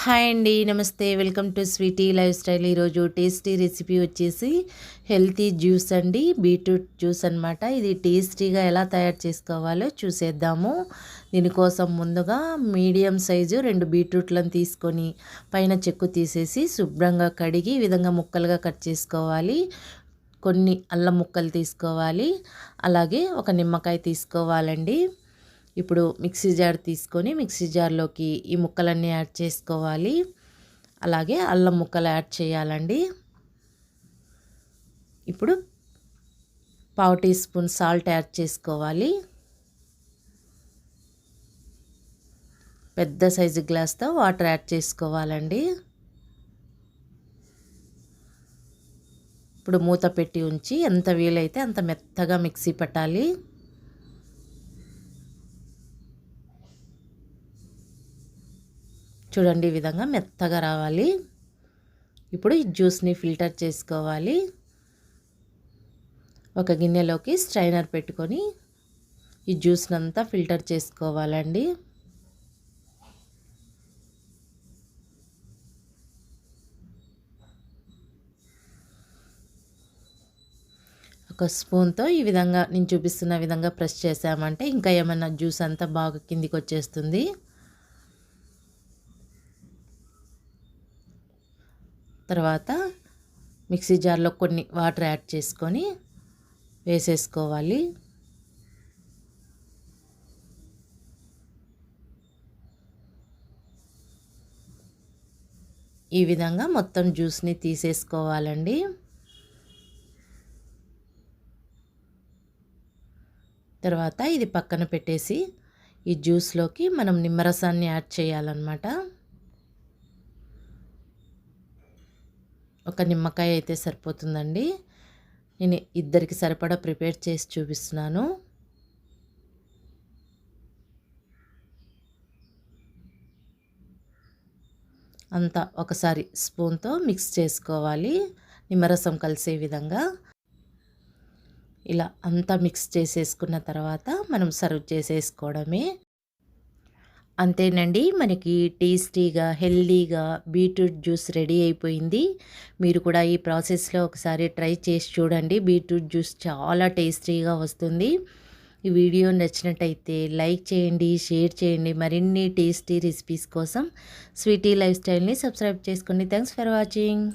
Hi అండి, నమస్తే. Welcome to sweety lifestyle. ఈరోజు టేస్టీ రెసిపీ వచ్చేసి హెల్తీ జ్యూస్ అండి, బీట్రూట్ జ్యూస్ అనమాట. ఇది టేస్టీగా ఎలా తయారు చేసుకోవాలో చూసేద్దాము. దీనికోసం ముందుగా మీడియం సైజు 2 బీట్రూట్లను తీసుకొని పైన చెక్కు తీసేసి శుభ్రంగా కడిగి ఈ విధంగా ముక్కలుగా కట్ చేసుకోవాలి. కొన్ని అల్లం ముక్కలు తీసుకోవాలి, అలాగే ఒక నిమ్మకాయ తీసుకోవాలండి. ఇప్పుడు మిక్సీ జార్ తీసుకొని మిక్సీ జార్లోకి ఈ ముక్కలన్నీ యాడ్ చేసుకోవాలి. అలాగే అల్లం ముక్కలు యాడ్ చేయాలండి. ఇప్పుడు పావు టీ స్పూన్ సాల్ట్ యాడ్ చేసుకోవాలి. పెద్ద సైజు గ్లాస్తో వాటర్ యాడ్ చేసుకోవాలండి. ఇప్పుడు మూత పెట్టి ఉంచి ఎంత వీలైతే అంత మెత్తగా మిక్సీ పట్టాలి. చూడండి, ఈ విధంగా మెత్తగా రావాలి. ఇప్పుడు ఈ జ్యూస్ని ఫిల్టర్ చేసుకోవాలి. ఒక గిన్నెలోకి స్ట్రైనర్ పెట్టుకొని ఈ జ్యూస్ని అంతా ఫిల్టర్ చేసుకోవాలండి. ఒక స్పూన్తో ఈ విధంగా నేను చూపిస్తున్న విధంగా ప్రెస్ చేసామంటే ఇంకా ఏమన్నా జ్యూస్ అంతా బాగా కిందికి వచ్చేస్తుంది. తర్వాత మిక్సీ జార్లో కొన్ని వాటర్ యాడ్ చేసుకొని వేసేసుకోవాలి. ఈ విధంగా మొత్తం జ్యూస్ని తీసేసుకోవాలండి. తర్వాత ఇది పక్కన పెట్టేసి ఈ జ్యూస్లోకి మనం నిమ్మరసాన్ని యాడ్ చేయాలన్నమాట. ఒక నిమ్మకాయ అయితే సరిపోతుందండి. నేను ఇద్దరికి సరిపడా ప్రిపేర్ చేసి చూపిస్తున్నాను. అంతా ఒకసారి స్పూన్తో మిక్స్ చేసుకోవాలి, నిమ్మరసం కలిసే విధంగా. ఇలా అంతా మిక్స్ చేసేసుకున్న తర్వాత మనం సర్వ్ చేసేసుకోవడమే. అంతేనండి, మనకి టేస్టీగా హెల్దీగా బీట్రూట్ జ్యూస్ రెడీ అయిపోయింది. మీరు కూడా ఈ ప్రాసెస్లో ఒకసారి ట్రై చేసి చూడండి. బీట్రూట్ జ్యూస్ చాలా టేస్టీగా వస్తుంది. ఈ వీడియో నచ్చినట్టయితే లైక్ చేయండి, షేర్ చేయండి. మరిన్ని టేస్టీ రెసిపీస్ కోసం స్వీటీ లైఫ్ స్టైల్ని సబ్స్క్రైబ్ చేసుకోండి. Thanks for watching.